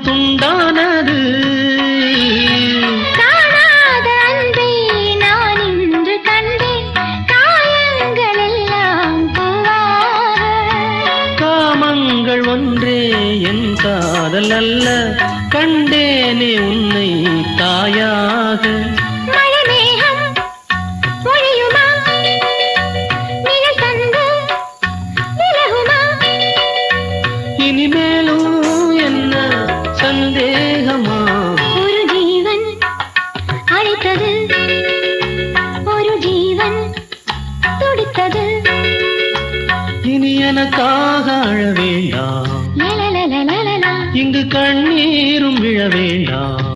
துண்டானது. காணாத அன்பை நான் இன்று கண்டேன், காயங்கள் எல்லாம் பூவாக. காமங்கள் ஒன்றே என் காதல் அல்ல, கண்டேனே உன்னை தாயாக. மழைமேகம் பொழியுமா, நிழல் தந்து விலகுமா? இனிமேலும் என்ன சந்தேகமா? ஒரு ஜீவன் அழைத்தது, ஒரு ஜீவன் துடித்தது. இனி எனக்காக அழ வேண்டாம், லலலலலலலா. இங்கு கண்ணீரும் விழ வேண்டாம்.